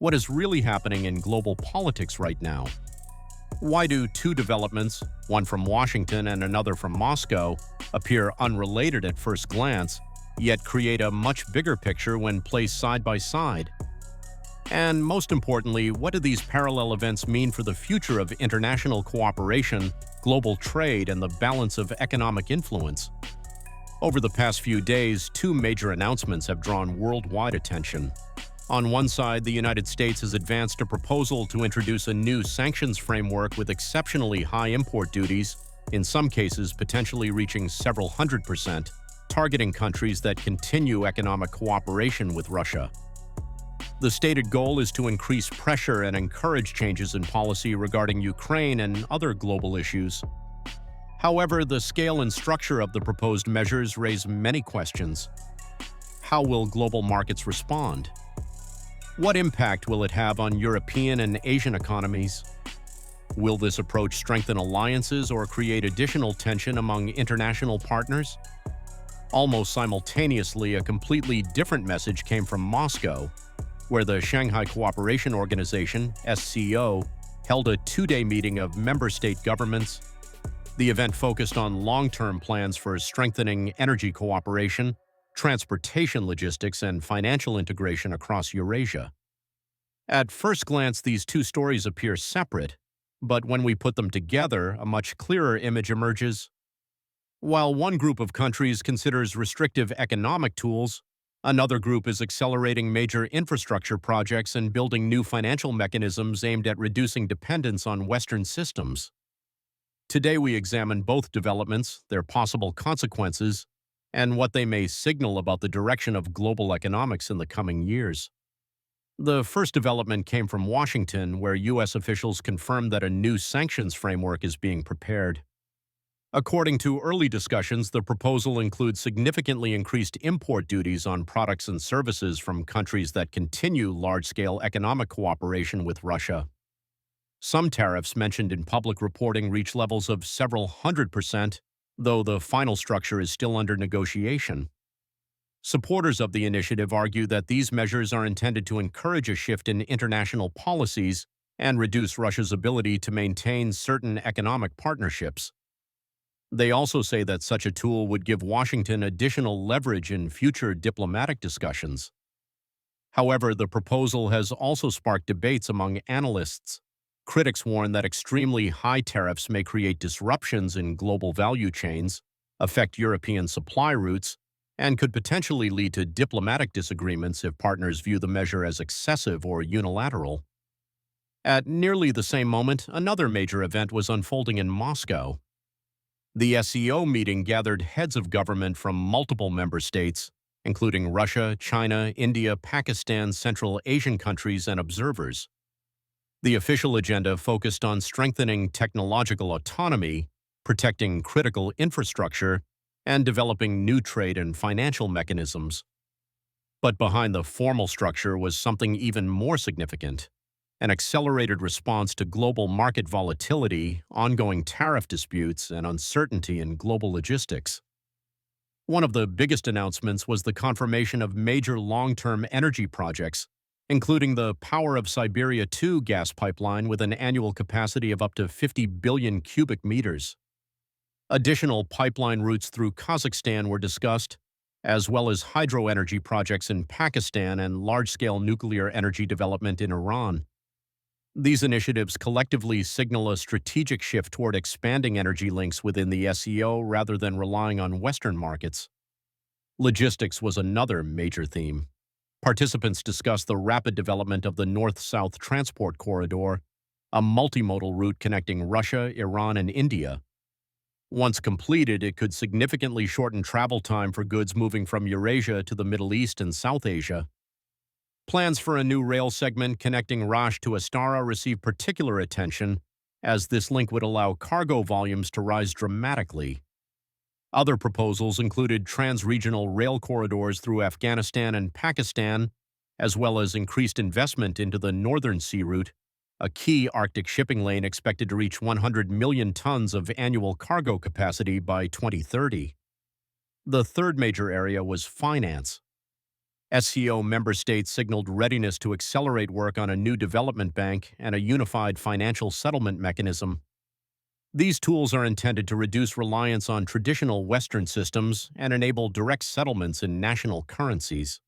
what is really happening in global politics right now. Why do two developments, one from Washington and another from Moscow, appear unrelated at first glance, yet create a much bigger picture when placed side by side? And most importantly, what do these parallel events mean for the future of international cooperation, global trade, and the balance of economic influence? Over the past few days, two major announcements have drawn worldwide attention. On one side, the United States has advanced a proposal to introduce a new sanctions framework with exceptionally high import duties, in some cases potentially reaching several 100%, targeting countries that continue economic cooperation with Russia. The stated goal is to increase pressure and encourage changes in policy regarding Ukraine and other global issues. However, the scale and structure of the proposed measures raise many questions. How will global markets respond? What impact will it have on European and Asian economies? Will this approach strengthen alliances or create additional tension among international partners? Almost simultaneously, a completely different message came from Moscow, where the Shanghai Cooperation Organization, SCO, held a two-day meeting of member state governments. The event focused on long-term plans for strengthening energy cooperation, transportation logistics, and financial integration across Eurasia. At first glance, these two stories appear separate, but when we put them together, a much clearer image emerges. While one group of countries considers restrictive economic tools, another group is accelerating major infrastructure projects and building new financial mechanisms aimed at reducing dependence on Western systems. Today we examine both developments, their possible consequences, and what they may signal about the direction of global economics in the coming years. The first development came from Washington, where U.S. officials confirmed that a new sanctions framework is being prepared. According to early discussions, the proposal includes significantly increased import duties on products and services from countries that continue large-scale economic cooperation with Russia. Some tariffs mentioned in public reporting reach levels of several 100%, though the final structure is still under negotiation. Supporters of the initiative argue that these measures are intended to encourage a shift in international policies and reduce Russia's ability to maintain certain economic partnerships. They also say that such a tool would give Washington additional leverage in future diplomatic discussions. However, the proposal has also sparked debates among analysts. Critics warn that extremely high tariffs may create disruptions in global value chains, affect European supply routes, and could potentially lead to diplomatic disagreements if partners view the measure as excessive or unilateral. At nearly the same moment, another major event was unfolding in Moscow. The SCO meeting gathered heads of government from multiple member states, including Russia, China, India, Pakistan, Central Asian countries, and observers. The official agenda focused on strengthening technological autonomy, protecting critical infrastructure, and developing new trade and financial mechanisms. But behind the formal structure was something even more significant: an accelerated response to global market volatility, ongoing tariff disputes, and uncertainty in global logistics. One of the biggest announcements was the confirmation of major long-term energy projects, including the Power of Siberia 2 gas pipeline with an annual capacity of up to 50 billion cubic meters. Additional pipeline routes through Kazakhstan were discussed, as well as hydro-energy projects in Pakistan and large-scale nuclear energy development in Iran. These initiatives collectively signal a strategic shift toward expanding energy links within the SCO rather than relying on Western markets. Logistics was another major theme. Participants discussed the rapid development of the North-South Transport Corridor, a multimodal route connecting Russia, Iran, and India. Once completed, it could significantly shorten travel time for goods moving from Eurasia to the Middle East and South Asia. Plans for a new rail segment connecting Rash to Astara received particular attention, as this link would allow cargo volumes to rise dramatically. Other proposals included trans-regional rail corridors through Afghanistan and Pakistan, as well as increased investment into the Northern Sea Route, a key Arctic shipping lane expected to reach 100 million tons of annual cargo capacity by 2030. The third major area was finance. SCO member states signaled readiness to accelerate work on a new development bank and a unified financial settlement mechanism. These tools are intended to reduce reliance on traditional Western systems and enable direct settlements in national currencies.